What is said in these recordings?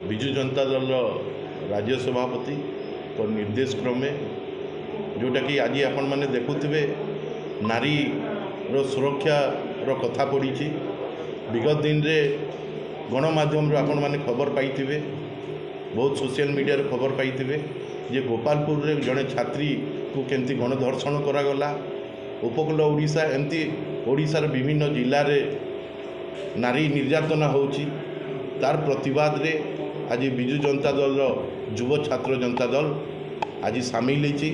विजु जनता दल राज्य सभापति को निर्देश क्रमे जोटा कि आज आपण मैंने देखुवे नारी सुरक्षार कथा पड़ी विगत दिन रे गणमाध्यम आपण मैंने खबर पाई बहुत सोशल मीडिया खबर पाई जे गोपालपुर रे जड़े छात्री को केमती गणधर्षण करागला उपकूल ओडिशा एमती ओडिशार विभिन्न जिले में नारी निर्यातना होची तार प्रतिवाद रे आज विजु जनता दल युव छात्र जनता दल आज सामिल होती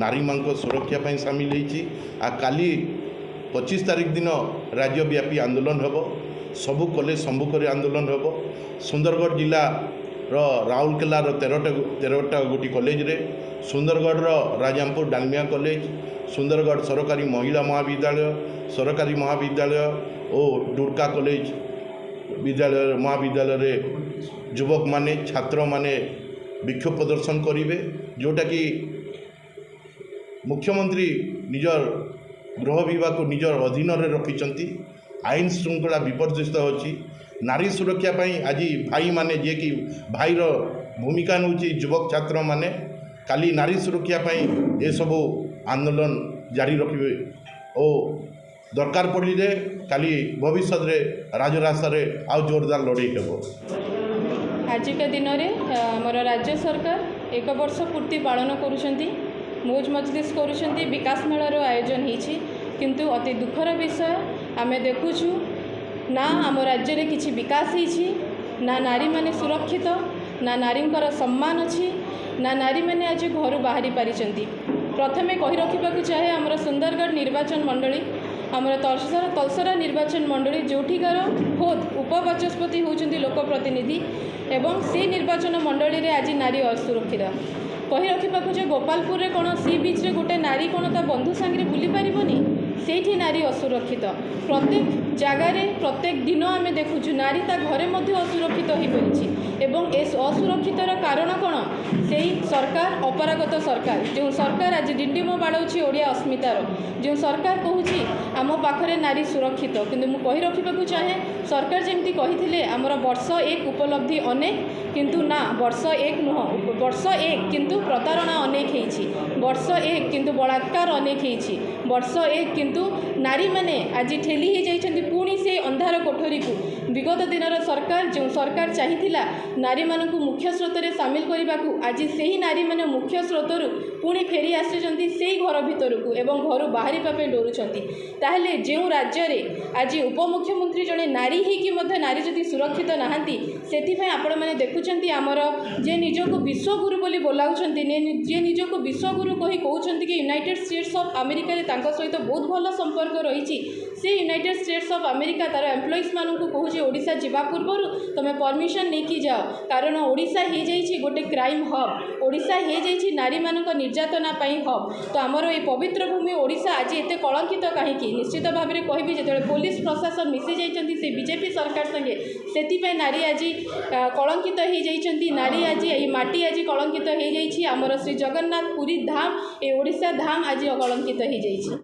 नारी मान सुरक्षा पाई सामिल होती आ काली 25 तारीख दिन राज्यव्यापी आंदोलन हम सबू कॉलेज सम्मुख आंदोलन हम सुंदरगढ़ जिला राउरकेलार 13टा गोटी कॉलेज रे सुंदरगढ़ राजामपुर डालमिया कॉलेज सुंदरगढ़ सरकारी महिला महाविद्यालय सरकारी महाविद्यालय और दुर्गा कॉलेज विद्यालय महाविद्यालय रे युवक माने छात्र माने विक्षोभ प्रदर्शन करेंगे जोटा कि मुख्यमंत्री निजर गृह विभाग को निजर अधीन रे रखिंट आईन श्रृंखला विपर्यस्त होची नारी सुरक्षा पाई आज भाई माने जे कि भाईर भूमिका नौ युवक छात्र माने काली नारी सुरक्षा पाई ये सब आंदोलन जारी रखिए और दरकार पड़े काली भविष्य रे राजरास्ता रे आउ जोरदार लड़ाई हेबो। आजिका दिन में आमर राज्य सरकार 1 वर्ष पूर्ति पालन करुँच मौज मजलिस करुँच विकास मेलार आयोजन होती किंतु अति दुखर विषय आम देखुचु ना आम राज्य में किसी विकास होती ना नारी माने सुरक्षित ना नारींकर सम्मान अच्छी ना नारी माने आज घर बाहरी पारी प्रथमे कही रखा चाहे आमर सुंदरगढ़ निर्वाचन मंडली आमर तलसरा निर्वाचन मंडली जोठिकार खोद उपबाचस्पति होउछन्ति लोक प्रतिनिधि एवं से निर्वाचन मंडली रे आज नारी असुरक्षित कही रखा जे गोपालपुर रे कौन सी बीच रे गोटे नारी कौन ता बंधु सांगे बुली पारिबनी सेठी नारी असुरक्षित प्रत्येक जगार प्रत्येक दिन आम देखुचु नारी ता घरे मध्य असुरक्षित हो पड़ी एवं ए असुरक्षितर कारण कौन से सरकार अपरागत सरकार जो सरकार आज डिंडिम बाड़ाऊँच ओडिया अस्मितार जो सरकार कहूँ आम पाखरे नारी सुरक्षित किंतु मु कही रखा चाहे सरकार जमी कही आमर वर्ष 1 उपलब्धि अनेक किंतु ना वर्ष 1 नुह वर्ष 1 किंतु प्रतारणा अनेक होती वर्ष 1 किंतु बलात्कार अनेक होती वर्ष 1 किंतु नारी माने आज ठेली ही जाइछन्ति पुणी से अंधार कोठरी को विगत दिनर सरकार जो सरकार चाहिथिला नारी मानकु मुख्य स्रोत रे सामिल करने को आज से ही नारी माने मुख्य स्रोतरु पुणी फेरी आसिछन्ति से घर भितर को एवं घर बाहरी पापे डरुछन्ति ताहले जो राज्य रे आज उपमुख्यमंत्री जड़े नारी ही कि मध्य नारी जदि सुरक्षित नहांती सेथिफाई आपण माने देखुछन्ति आमर जे निजको विश्वगुरु बोली बोलाउछन्ति जे निजको विश्वगुरु कही कहउछन्ति कि यूनाइटेड स्टेट्स ऑफ अमेरिका रे तांका सहित बहुत भल संपर्क रही से यूनाइटेड स्टेट्स ऑफ अमेरिका तार एम्प्लॉइज मानू कहूँ ओडिशा जावा पूर्व तुम परमिशन नहीं जाओ कारण ओडिशा हो जाइए गोटे क्राइम हब ओडिशा हो जाइए नारी मानक निर्यातना हब तो आमर ये पवित्र भूमि ओडिशा आज एत कलंकित कहीं निश्चित भाव में कहबी जो पुलिस प्रशासन मिसी जाइए से बीजेपी सरकार संगे से नारी आज कलंकित हो जाइए नारी आज ये माटी आज कलंकित हो जाइए आमर श्री जगन्नाथ पुरी धाम ए ओडिशा धाम आज कलंकित हो जाइए।